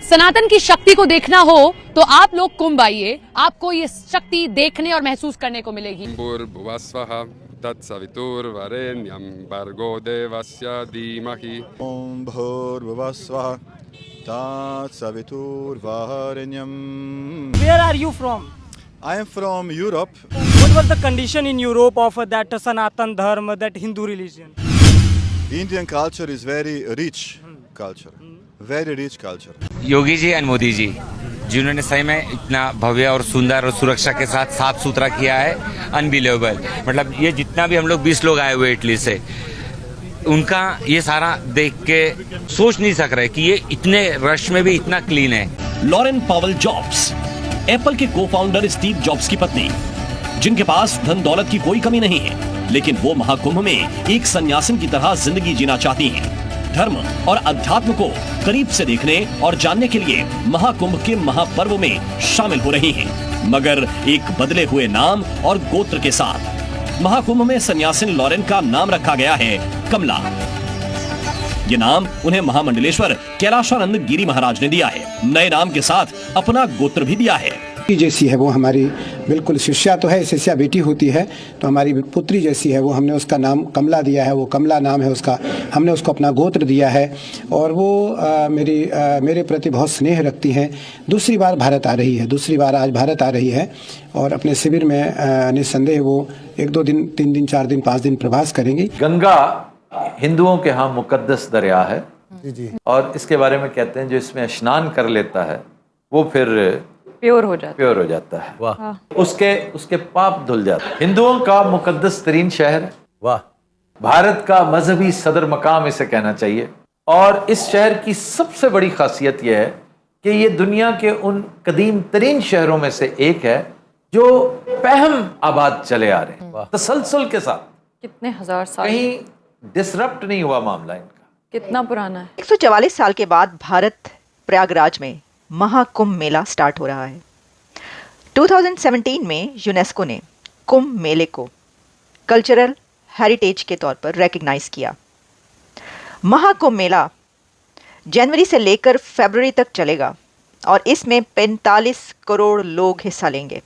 सनातन की शक्ति को देखना हो तो आप लोग कुंभ आइए, आपको ये शक्ति देखने और महसूस करने को मिलेगी। भूर्भुवस्वः तत्सवितुर्वरेण्यं भर्गो देवस्य धीमहि। ओम भूर्भुवस्वः तत्सवितुर्वरेण्यं। Where are you from? I am from Europe. What was the condition in Europe of that Sanatan Dharma, that Hindu religion? Indian culture is very rich culture. Very rich culture. Yogi ji and Modi ji जिन्होंने सही में इतना भव्य और सुंदर और सुरक्षा के साथ साफ सुथरा किया है, अनबिलीवेबल। मतलब ये जितना भी हम लोग 20 लोग आए हुए इटली से, उनका ये सारा देख के सोच नहीं सक रहे कि ये इतने रश में भी इतना क्लीन है। लॉरेन पावेल जॉब्स, एप्पल के को फाउंडर स्टीव जॉब्स की पत्नी, जिनके पास धन दौलत की कोई कमी नहीं है, लेकिन वो महाकुंभ में एक सन्यासिन की तरह जिंदगी जीना चाहती हैं। धर्म और अध्यात्म को करीब से देखने और जानने के लिए महाकुंभ के महापर्व में शामिल हो रही हैं, मगर एक बदले हुए नाम और गोत्र के साथ। महाकुंभ में सन्यासिन लॉरेन का नाम रखा गया है कमला। ये नाम उन्हें महामंडलेश्वर कैलाशानंद गिरी महाराज ने दिया है। नए नाम के साथ अपना गोत्र भी दिया है। जैसी है वो हमारी बिल्कुल शिष्या तो है, शिष्या बेटी होती है तो हमारी पुत्री जैसी है वो, हमने उसका नाम कमला दिया है, वो कमला नाम है उसका, हमने उसको अपना गोत्र दिया है और वो मेरे प्रति बहुत स्नेह रखती हैं। दूसरी बार भारत आ रही है, दूसरी बार आज भारत आ रही है और अपने शिविर में निस्संदेह वो 1-2 दिन, 3 दिन, 4 दिन, 5 दिन प्रवास करेंगी। गंगा हिंदुओं के यहाँ मुकद्दस दरिया है और इसके बारे में कहते हैं जो इसमें स्नान कर लेता है वो फिर प्योर हो जाता है। वाह। उसके पाप धुल जाते हैं। हिंदुओं का मुकद्दस तरीन शहर, वाह, भारत का मजहबी सदर मकाम इसे कहना चाहिए। और इस शहर की सबसे बड़ी खासियत यह है कि ये दुनिया के उन कदीम तरीन शहरों में से एक है जो पहम आबाद चले आ रहे हैं तसलसल के साथ। कितने हजार साल, कहीं डिसरप्ट नहीं हुआ मामला इनका। कितना पुराना है। 144 साल के बाद भारत प्रयागराज में महाकुंभ मेला स्टार्ट हो रहा है। 2017 में यूनेस्को ने कुंभ मेले को कल्चरल हेरिटेज के तौर पर रिकॉग्नाइज किया। महाकुंभ मेला जनवरी से लेकर फरवरी तक चलेगा और इसमें 45 करोड़ लोग हिस्सा लेंगे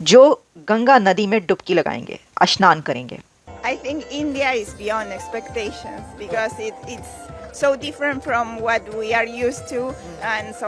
जो गंगा नदी में डुबकी लगाएंगे, स्नान करेंगे। I think India is beyond expectations because it's so different from what we are used to and so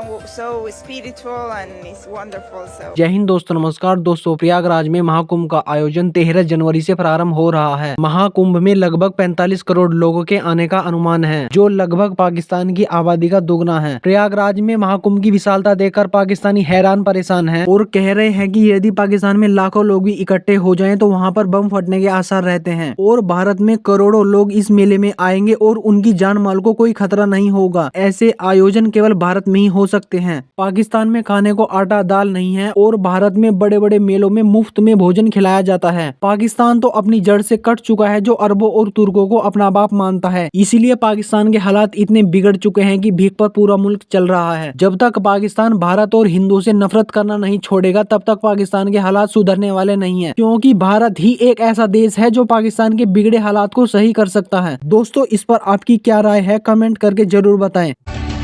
spiritual and it's wonderful. So जय हिंद दोस्तों, नमस्कार दोस्तों। प्रयागराज में महाकुंभ का आयोजन 13 जनवरी से प्रारंभ हो रहा है। महाकुंभ में लगभग 45 करोड़ लोगों के आने का अनुमान है, जो लगभग पाकिस्तान की आबादी का दोगुना है। प्रयागराज में महाकुंभ की विशालता देखकर पाकिस्तानी हैरान परेशान है और कह रहे हैं कि यदि पाकिस्तान में लाखों लोग भी इकट्ठे हो जाएं तो वहां पर बम फटने के आसार रहते हैं और भारत में करोड़ों लोग इस मेले में आएंगे और उनकी जान माल को कोई खतरा नहीं होगा। ऐसे आयोजन केवल भारत में ही हो सकते हैं। पाकिस्तान में खाने को आटा दाल नहीं है और भारत में बड़े बड़े मेलों में मुफ्त में भोजन खिलाया जाता है। पाकिस्तान तो अपनी जड़ से कट चुका है, जो अरबों और तुर्कों को अपना बाप मानता है। इसीलिए पाकिस्तान के हालात इतने बिगड़ चुके हैं कि भीख पर पूरा मुल्क चल रहा है। जब तक पाकिस्तान भारत और हिंदू से नफरत करना नहीं छोड़ेगा तब तक पाकिस्तान के हालात सुधरने वाले नहीं है, क्योंकि भारत ही एक ऐसा देश है जो पाकिस्तान के बिगड़े हालात को सही कर सकता है। दोस्तों, इस पर आपकी क्या राय है, कमेंट करके जरूर बताएं।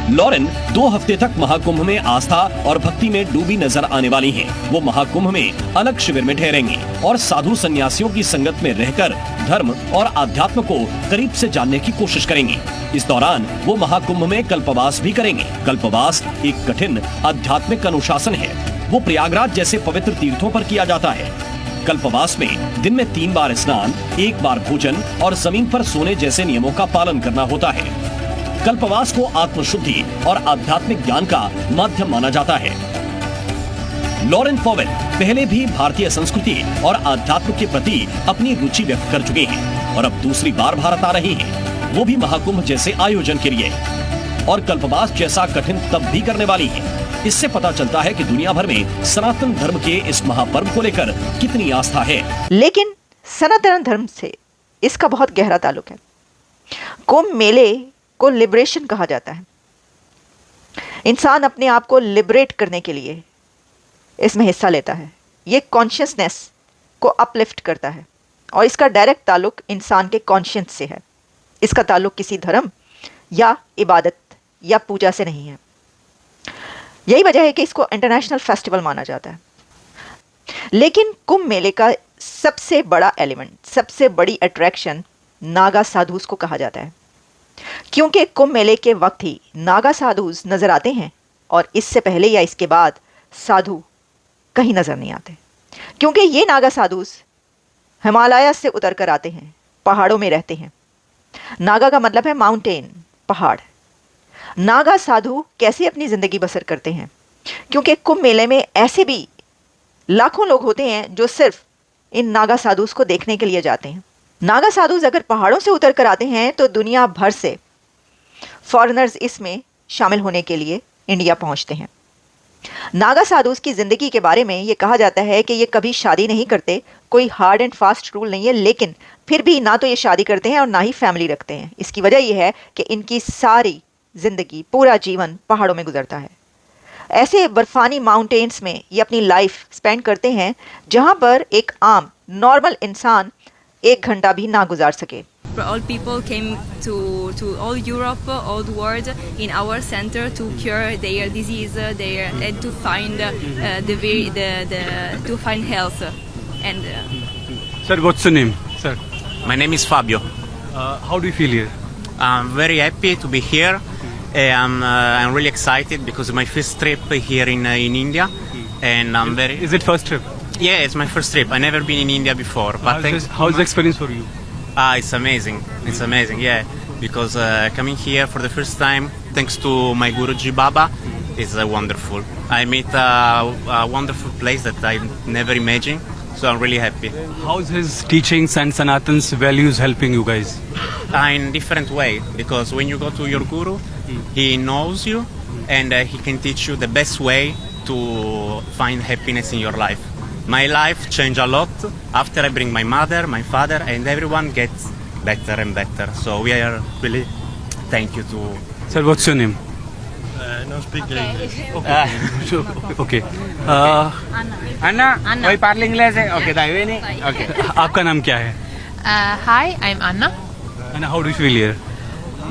लॉरेन 2 हफ्ते तक महाकुंभ में आस्था और भक्ति में डूबी नजर आने वाली हैं। वो महाकुंभ में अलग शिविर में ठहरेंगी और साधु सन्यासियों की संगत में रहकर धर्म और आध्यात्म को करीब से जानने की कोशिश करेंगी। इस दौरान वो महाकुंभ में कल्पवास भी करेंगे। कल्पवास एक कठिन आध्यात्मिक अनुशासन है। वो प्रयागराज जैसे पवित्र तीर्थों पर किया जाता है। कल्पवास में दिन में 3 बार स्नान, 1 बार भोजन और जमीन पर सोने जैसे नियमों का पालन करना होता है। कल्पवास को आत्मशुद्धि और आध्यात्मिक ज्ञान का माध्यम माना जाता है। लॉरेन पावेल पहले भी भारतीय संस्कृति और आध्यात्म के प्रति अपनी रुचि व्यक्त कर चुके हैं और अब दूसरी बार भारत आ रही हैं, वो भी महाकुंभ जैसे आयोजन के लिए। और कल्पवास जैसा कठिन तप भी करने वाली हैं। इससे पता चलता है कि दुनिया भर में सनातन धर्म के इस महापर्व को लेकर कितनी आस्था है। लेकिन सनातन धर्म से इसका बहुत गहरा ताल्लुक है। कुंभ मेले को लिबरेशन कहा जाता है। इंसान अपने आप को लिबरेट करने के लिए इसमें हिस्सा लेता है। ये कॉन्शियसनेस को अपलिफ्ट करता है और इसका डायरेक्ट ताल्लुक इंसान के कॉन्शियस से है। इसका ताल्लुक किसी धर्म या इबादत या पूजा से नहीं है। यही वजह है कि इसको इंटरनेशनल फेस्टिवल माना जाता है। लेकिन कुंभ मेले का सबसे बड़ा एलिमेंट, सबसे बड़ी अट्रैक्शन नागा साधुस को कहा जाता है, क्योंकि कुंभ मेले के वक्त ही नागा साधुस नजर आते हैं और इससे पहले या इसके बाद साधु कहीं नजर नहीं आते, क्योंकि ये नागा साधुस हिमालय से उतर कर आते हैं, पहाड़ों में रहते हैं। नागा का मतलब है माउंटेन, पहाड़। नागा साधु कैसे अपनी जिंदगी बसर करते हैं, क्योंकि कुंभ मेले में ऐसे भी लाखों लोग होते हैं जो सिर्फ इन नागा साधुस को देखने के लिए जाते हैं। नागा साधुस अगर पहाड़ों से उतर कर आते हैं तो दुनिया भर से फॉरेनर्स इसमें शामिल होने के लिए इंडिया पहुंचते हैं। नागा साधुस की ज़िंदगी के बारे में ये कहा जाता है कि ये कभी शादी नहीं करते, कोई हार्ड एंड फास्ट रूल नहीं है, लेकिन फिर भी ना तो ये शादी करते हैं और ना ही फैमिली रखते हैं। इसकी वजह यह है कि इनकी सारी ज़िंदगी, पूरा जीवन पहाड़ों में गुजरता है। ऐसे बर्फानी माउंटेन्स में ये अपनी लाइफ स्पेंड करते हैं जहाँ पर एक आम नॉर्मल इंसान 1 घंटा भी ना गुजार सके। All people came to all Europe, all the world, in our center to cure their disease, and to find to find health. And sir, what's your name, sir? My name is Fabio. How do you feel here? I'm very happy to be here. I'm really excited because it's my first trip here in India, and I'm very. Is it first trip? Yeah, it's my first trip. I've never been in India before. But how's the experience for you? It's amazing. It's amazing, yeah. Because coming here for the first time, thanks to my Guruji Baba, is wonderful. I met a wonderful place that I never imagined. So I'm really happy. How's his teachings and Sanatan's values helping you guys? In different way, because when you go to your Guru, he knows you and he can teach you the best way to find happiness in your life. My life changed a lot after I bring my mother, my father, and everyone gets better and better. So we are really thank you to. Sir, what's your name? No speak English. Okay. Anna. कोई parle inglese? Okay, dai bene. Okay. आपका नाम क्या है? Hi, I'm Anna. And how do you feel here?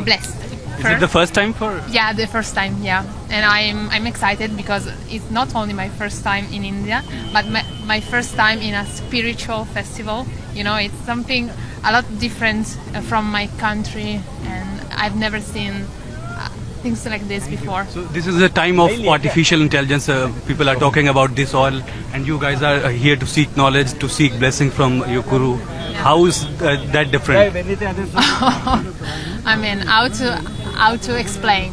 Blessed. Is it the first time for? Yeah, the first time. Yeah, and I'm excited because it's not only my first time in India, but my first time in a spiritual festival. You know, it's something a lot different from my country, and I've never seen things like this before. So this is a time of artificial intelligence. People are talking about this all, and you guys are here to seek knowledge, to seek blessing from your guru. How is that different? I mean, how to explain?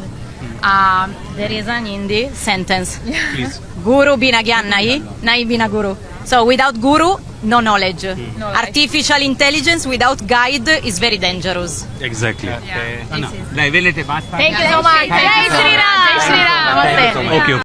There is an Hindi sentence. Please. Guru bina gyan nahi bina guru. So without guru, no knowledge. Artificial intelligence without guide is very dangerous. Exactly. Yeah, Dai, venite, basta. Thank you so much. Jai Shri Ram. Jai Shri Ram. Okay.